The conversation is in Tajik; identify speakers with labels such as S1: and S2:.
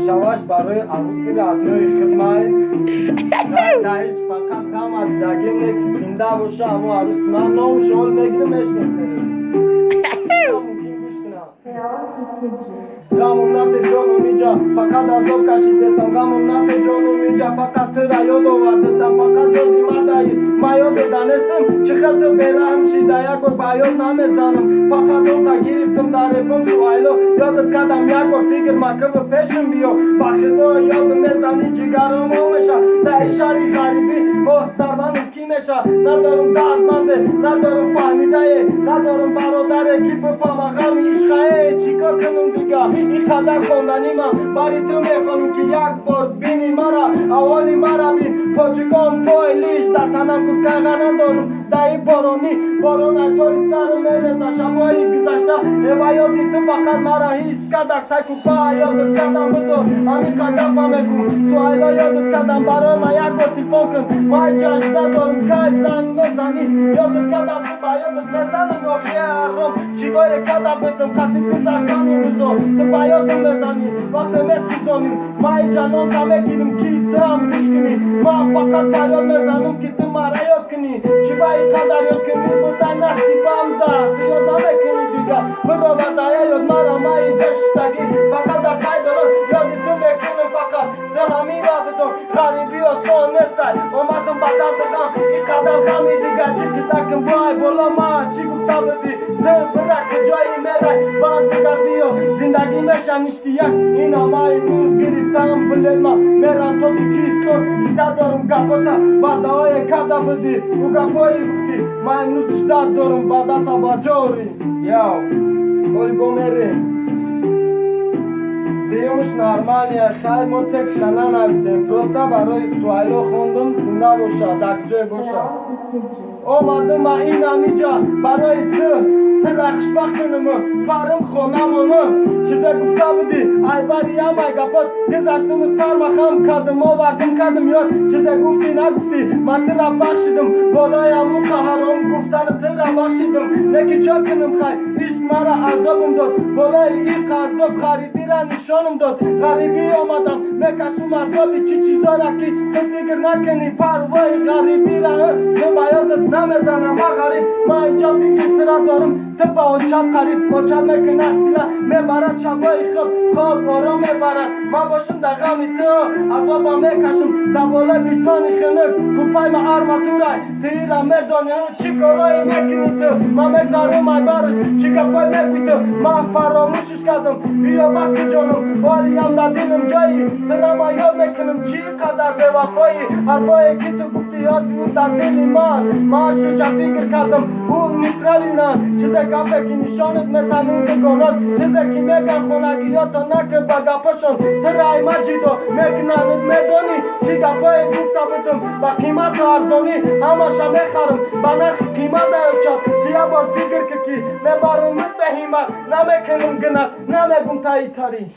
S1: شواش برای عروسی رادنوی خدمت دایش فقط هم از دگیم نکی زنده باشه اما عروس من نام شغل میگیرمش نسنه ممکن گوش کنم غمونات جانو میجا فقط عذاب کشیدستم غمونات جانو میجا فقط ترا یاد آوردستم فقط یادی مردایی ما یاد دانستم چه خلط برهم شیده یک بار بیاد نمیزنم فقط اون تا گرفتم در رفم سوایلو یادت کردم یک بار فکر مکه پیشم بیو با خدا یاد میزنی جگرم آمشه در شهری غریبی دردانم کی میشه ندارم دردمنده ندارم فهمیده ندارم برادره کی بفهمه غم عشقه چیکا کنم دیگه این قدر خوندنی من برای تو میخوانم که یک بار بینی مرا اولی مرا بین پاچگام پای لیش در تنم کرده ندارم در این باران اکتاری سر میرزه شبایی گذشته و یادی تو فقط مرا حیث کردر تکو پا یادت کردم بدو همین که گفه میگم سوائلا یادت کردم برای ما یک بار تیفون کن ما جشن ندارم که زنگ میزنی یادت کردم تو با یادت میزنم یا خیارم چیگاری کردم بدم خطی گذشتن این روزو تو با یادم میزنی وقت میسوزانیم ما جانم تا میگیرم که تو هم گوش کنی ما فقط فریاد میزنم که تو مرا یاد کنی چی با این قدر یاد کنی بودن نصیبم ده تو یاد نمیکنی دیگه برابر دایه یاد مرا ما ای جشتگی فقط در تای دلان یادی تو میکنم فقط تو همین را بدم غریبی و سان نیستای اومدم با درد غم این قدر غمی دیگه چی که دکم بای بالا ما چی گفته بدی تو برک جایی میره بعد بگردی و زندگی میشنیش که یک این همه امروز گرفتم بلد ما میرن تو چی کیست کن اشته دارم گپاتا بعد های کرده بدی و گپایی گفتی ما امروز اشته دارم بعدتا با جاری یاو اولی با میریم دیمش نرمالیه خیلی ما تکست ننوشتیم پرسته برای سوالو خوندم زنده باشه در جای باشه اومدم ما این همیجا برای تو رخش بکنم برم خونمونو چیزه گفته بودی ای بریم ای گپات گذشتم سر مخم کردم آوردم کردم یاد چیزه گفتی نگفتی من تو را بخشیدم بالای همو قهرم گفتن تو را بخشیدم نکی چا کنم خیلی عشق مرا عذابم داد بالای این عذاب غریبی را نشانم داد غریبی آمدم میکشم عذابی چی چیزا را که تو فکر نکنی پروای غریبی را تو بیادت نمیزنم ما غریب ما اینجا فکر ترا دارم تو با اوچت قریب اوچت میکنه سیلا میبرد شبای خواب آرام میبرد ما باشم در غمی تو عذابا میکشم در بالا بیتانی خنک کوپای ما ارماتورای تیری را میدانی چی کارای میکنی تو ما میگذارم ای برش چی کپای میکنی تو ما فراموشش کردم بیا بس که جانم ولی هم در دلم جایی ترا ما یاد میکنم چی قدر به وفایی حرفایی که تو گفتی از اون در دل من هرشو چه فکر کردم اون نیترالی نه چیزه گفه که نشانت میتنون که گنات چیزه که میگن خونگیات نکه با گفشون ترای مجیدو میکنند میدونی چی گفه گفته بدم با قیمت ارزانی همشا میخرم با نرخ قیمت ایوچات تیا بار فکر که میبرم به همت نمیکنم گنات نمیگم تایی تاری